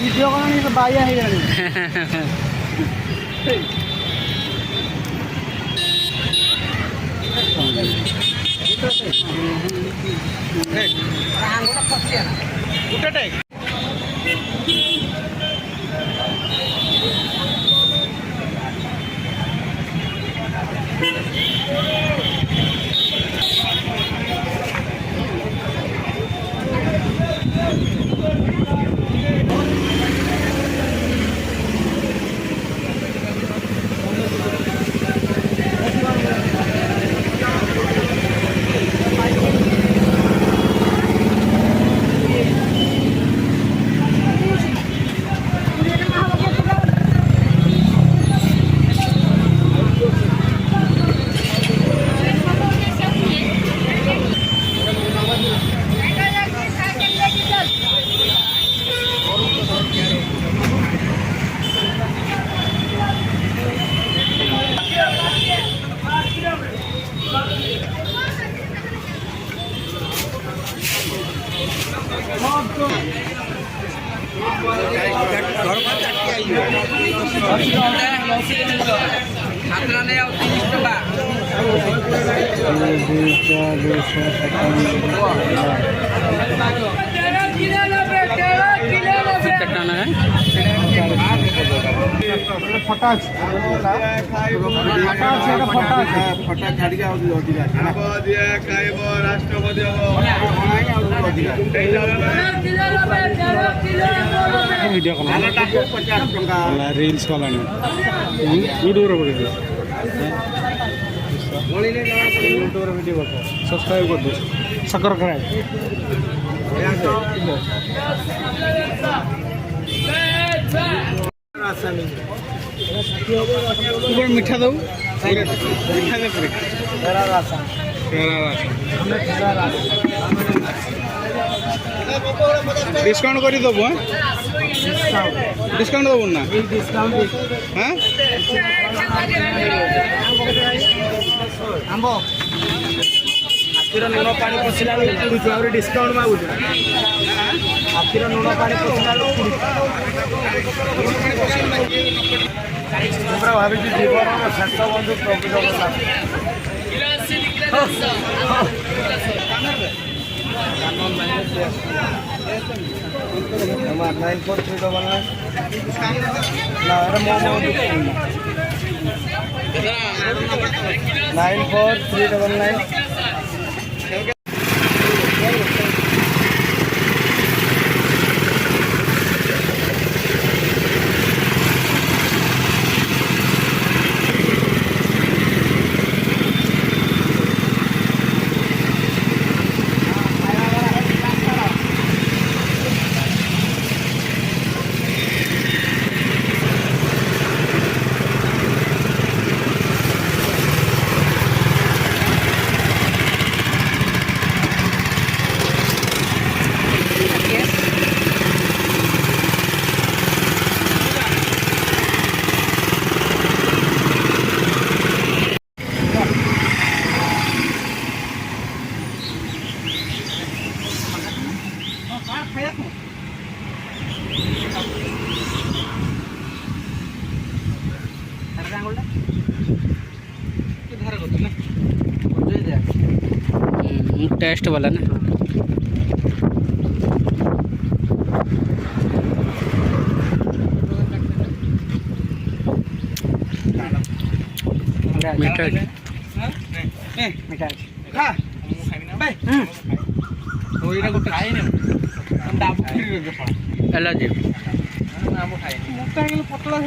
video कौन बाया है फटा रील्स वाला यूट्यूब वीडियो सब्सक्राइब कर दो सकर कराए मीठा दो मीठा दे डिस्काउंट कर दब डिस्काउंट दब ना हाँ आंब हाथीर लुण पानी पशिला पुड़ू डिस्काउंट मागुच हाथीर लुण पानी पशिला पूरा भावी जीवन शेष बंधु प्रकृत कथा 9439टेस्ट वाला ना मीठा मीठा खा भाई ओइरा गोटे खाइ ने हम डाबु खिरी रे पा एला जे हम खाइ मोटा पतला